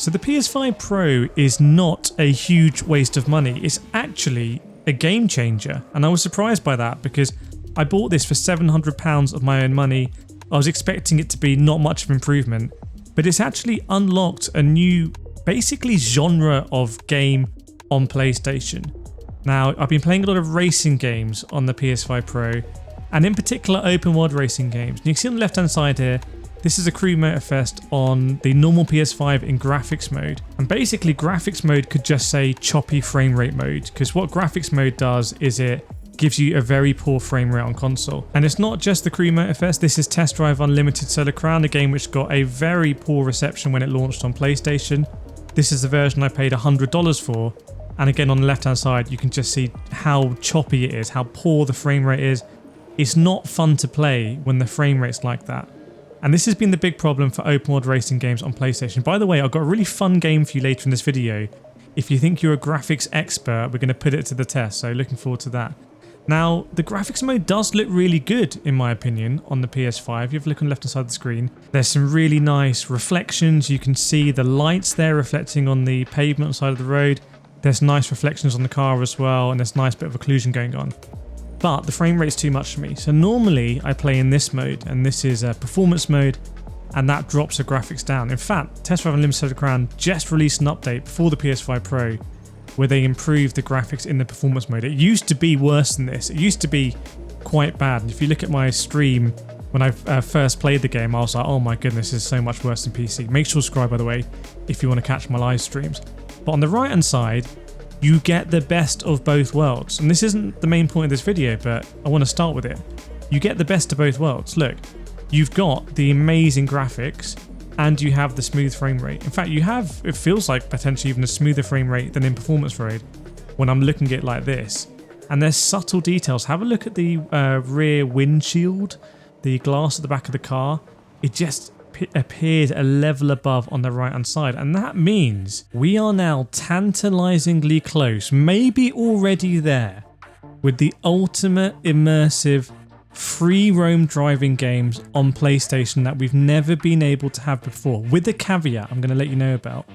So the PS5 Pro is not a huge waste of money. It's actually a game changer. And I was surprised by that because I bought this for £700 of my own money. I was expecting it to be not much of improvement, but it's actually unlocked a new, basically genre of game on PlayStation. Now, I've been playing a lot of racing games on the PS5 Pro, and in particular open world racing games. And you can see on the left hand side here, this is a Crew Motorfest on the normal PS5 in graphics mode. And basically graphics mode could just say choppy frame rate mode, because what graphics mode does is it gives you a very poor frame rate on console. And it's not just the Crew Motorfest, this is Test Drive Unlimited Solar Crown, a game which got a very poor reception when it launched on PlayStation. This is the version I paid $100 for. And again, on the left hand side, you can just see how choppy it is, how poor the frame rate is. It's not fun to play when the frame rate's like that. And this has been the big problem for open world racing games on PlayStation. By the way, I've got a really fun game for you later in this video. If you think you're a graphics expert, we're going to put it to the test, so looking forward to that. Now, the graphics mode does look really good, in my opinion, on the PS5. If you look on the left hand side of the screen, there's some really nice reflections. You can see the lights there reflecting on the pavement on the side of the road. There's nice reflections on the car as well, and there's a nice bit of occlusion going on. But the frame rate's too much for me. So normally I play in this mode, and this is a performance mode, and that drops the graphics down. In fact, Test Drive Unlimited Solar Crown just released an update before the PS5 Pro where they improved the graphics in the performance mode. It used to be worse than this. It used to be quite bad. And if you look at my stream when I first played the game, I was like, oh my goodness, this is so much worse than PC. Make sure to subscribe, by the way, if you want to catch my live streams. But on the right hand side, you get the best of both worlds. And this isn't the main point of this video, but I want to start with it. You get the best of both worlds. Look, you've got the amazing graphics and you have the smooth frame rate. In fact, you have, it feels like potentially even a smoother frame rate than in performance mode when I'm looking at it like this. And there's subtle details. Have a look at the rear windshield, the glass at the back of the car. It just appeared a level above on the right hand side, and that means we are now tantalizingly close, maybe already there, with the ultimate immersive free roam driving games on PlayStation that we've never been able to have before, with a caveat I'm going to let you know about.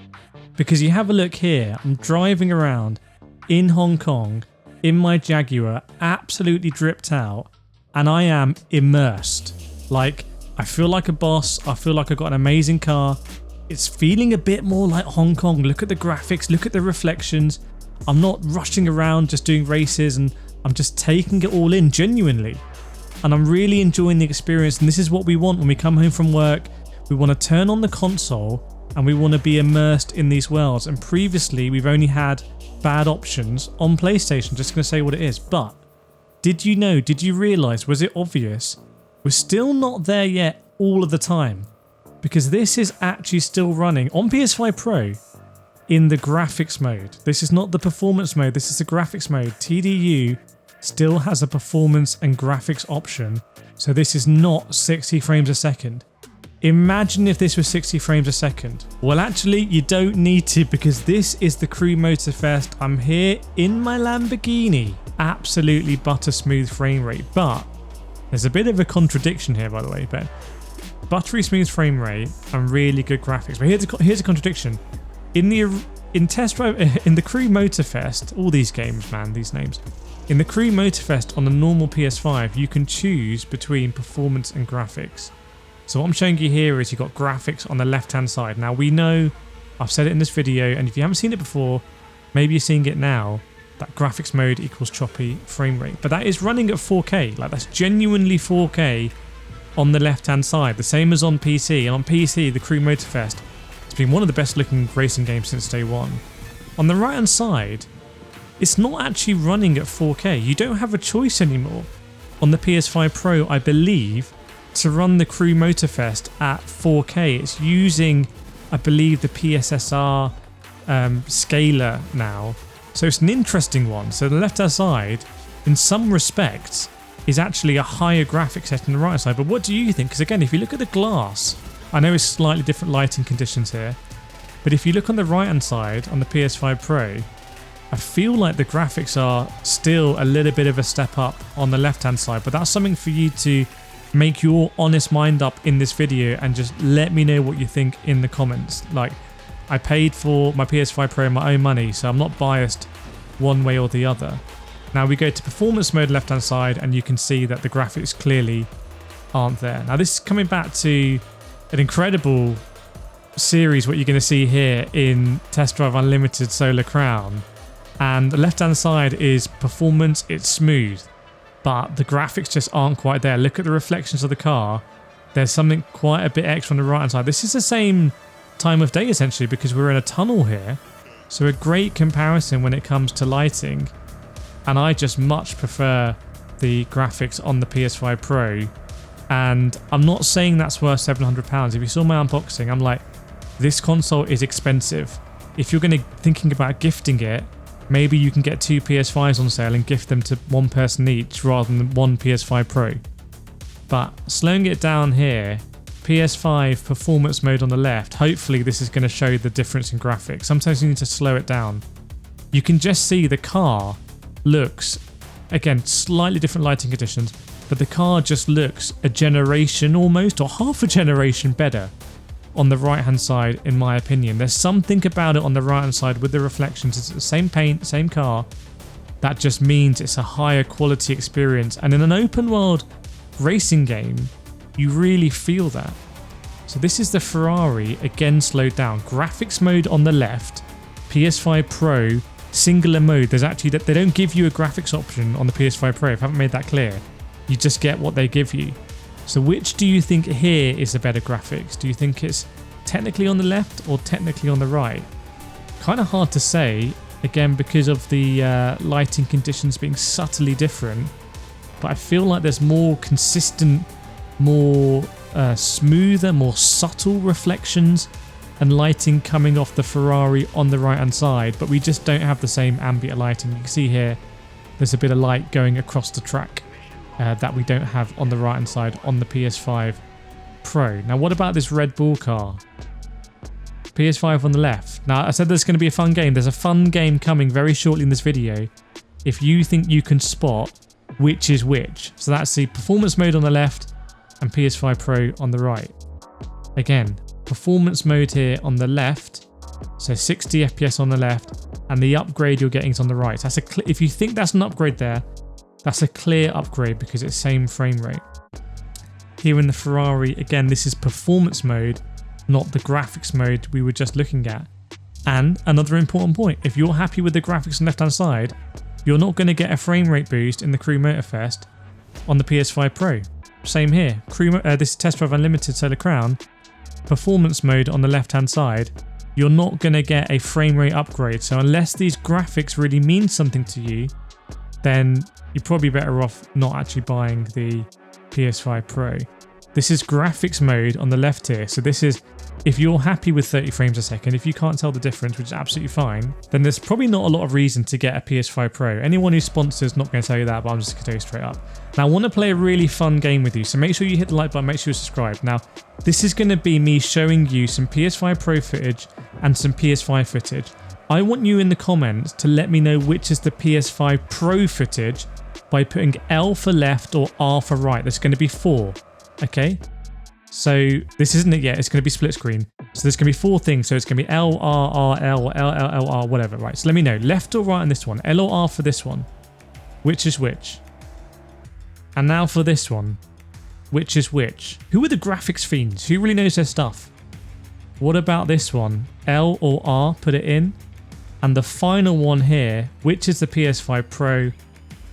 Because you have a look here, I'm driving around in Hong Kong in my Jaguar, absolutely dripped out, and I am immersed. Like, I feel like a boss. I feel like I've got an amazing car. It's feeling a bit more like Hong Kong. Look at the graphics, look at the reflections. I'm not rushing around just doing races, and I'm just taking it all in genuinely. And I'm really enjoying the experience, and this is what we want when we come home from work. We want to turn on the console and we want to be immersed in these worlds. And previously we've only had bad options on PlayStation. Just going to say what it is. But did you know, did you realise, was it obvious? We're still not there yet all of the time, because this is actually still running on PS5 Pro in the graphics mode. This is not the performance mode, this is the graphics mode. TDU still has a performance and graphics option, so this is not 60 frames a second. Imagine if this was 60 frames a second. Well, actually, you don't need to, because this is the Crew Motorfest. I'm here in my Lamborghini. Absolutely butter smooth frame rate, but there's a bit of a contradiction here, by the way, but buttery smooth frame rate and really good graphics. But here's a contradiction. In the Test Drive, in the Crew Motorfest, all these games, man, these names. In the Crew Motorfest on the normal PS5, you can choose between performance and graphics. So what I'm showing you here is you've got graphics on the left-hand side. Now we know, I've said it in this video, and if you haven't seen it before, maybe you're seeing it now, that graphics mode equals choppy frame rate. But that is running at 4K, like that's genuinely 4K on the left-hand side, the same as on PC. And on PC, the Crew Motorfest, it's been one of the best looking racing games since day one. On the right-hand side, it's not actually running at 4K. You don't have a choice anymore on the PS5 Pro, I believe, to run the Crew Motorfest at 4K. It's using, I believe, the PSSR scaler now. So it's an interesting one. So the left-hand side, in some respects, is actually a higher graphic set than the right side. But what do you think? Because again, if you look at the glass, I know it's slightly different lighting conditions here, but if you look on the right-hand side on the PS5 Pro, I feel like the graphics are still a little bit of a step up on the left-hand side. But that's something for you to make your honest mind up in this video and just let me know what you think in the comments. Like, I paid for my PS5 Pro in my own money, so I'm not biased one way or the other. Now we go to performance mode left hand side and you can see that the graphics clearly aren't there. Now this is coming back to an incredible series what you're going to see here in Test Drive Unlimited Solar Crown, and the left hand side is performance, it's smooth, but the graphics just aren't quite there. Look at the reflections of the car. There's something quite a bit extra on the right hand side. This is the same time of day essentially because we're in a tunnel here, so a great comparison when it comes to lighting, and I just much prefer the graphics on the PS5 Pro. And I'm not saying that's worth £700. If you saw my unboxing, I'm like, this console is expensive. If you're going to thinking about gifting it, maybe you can get 2 PS5s on sale and gift them to one person each rather than one PS5 Pro. But slowing it down here, PS5 performance mode on the left, hopefully this is going to show the difference in graphics. Sometimes you need to slow it down. You can just see the car looks, again, slightly different lighting conditions, but the car just looks a generation almost, or half a generation better on the right hand side in my opinion. There's something about it on the right hand side with the reflections. It's the same paint, same car. That just means it's a higher quality experience, and in an open world racing game you really feel that. So this is the Ferrari, again slowed down. Graphics mode on the left, PS5 Pro singular mode. There's actually that they don't give you a graphics option on the PS5 Pro, if I haven't made that clear. You just get what they give you. So which do you think here is the better graphics? Do you think it's technically on the left or technically on the right? Kind of hard to say, again, because of the lighting conditions being subtly different. But I feel like there's more consistent, more smoother, more subtle reflections and lighting coming off the Ferrari on the right hand side. But we just don't have the same ambient lighting. You can see here, there's a bit of light going across the track. That we don't have on the right hand side on the PS5 Pro. Now what about this Red Bull car? PS5 on the left. Now I said there's going to be a fun game. There's a fun game coming very shortly in this video if you think you can spot which is which. So that's the performance mode on the left and PS5 Pro on the right. Again, performance mode here on the left, so 60 FPS on the left, and the upgrade you're getting is on the right. So that's if you think that's an upgrade there, that's a clear upgrade because it's same frame rate. Here in the Ferrari, again, this is performance mode, not the graphics mode we were just looking at. And another important point, if you're happy with the graphics on the left hand side, you're not going to get a frame rate boost in the Crew Motorfest on the PS5 Pro. Same here, this is Test Drive Unlimited Solar Crown, performance mode on the left hand side, you're not going to get a frame rate upgrade. So unless these graphics really mean something to you, then you're probably better off not actually buying the PS5 Pro. This is graphics mode on the left here. So this is, if you're happy with 30 frames a second, if you can't tell the difference, which is absolutely fine, then there's probably not a lot of reason to get a PS5 Pro. Anyone who sponsors not going to tell you that, but I'm just going to tell you straight up. Now I want to play a really fun game with you, so make sure you hit the like button, make sure you subscribe. Now this is going to be me showing you some PS5 Pro footage and some PS5 footage. I want you in the comments to let me know which is the PS5 Pro footage by putting L for left or R for right. There's going to be 4, okay? So this isn't it yet, it's going to be split screen. So there's going to be 4 things, so it's going to be L, R, R, L, L, L, L, R, whatever. Right, so let me know, left or right on this one, L or R for this one, which is which? And now for this one, which is which? Who are the graphics fiends? Who really knows their stuff? What about this one? L or R, put it in. And the final one here, which is the PS5 Pro,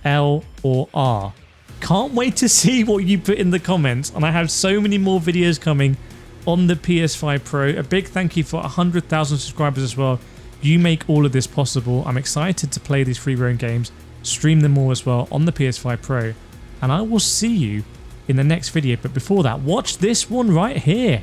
L or R? Can't wait to see what you put in the comments, and I have so many more videos coming on the PS5 Pro. A big thank you for 100,000 subscribers as well. You make all of this possible. I'm excited to play these free roam games, stream them all as well on the PS5 Pro, and I will see you in the next video. But before that, watch this one right here.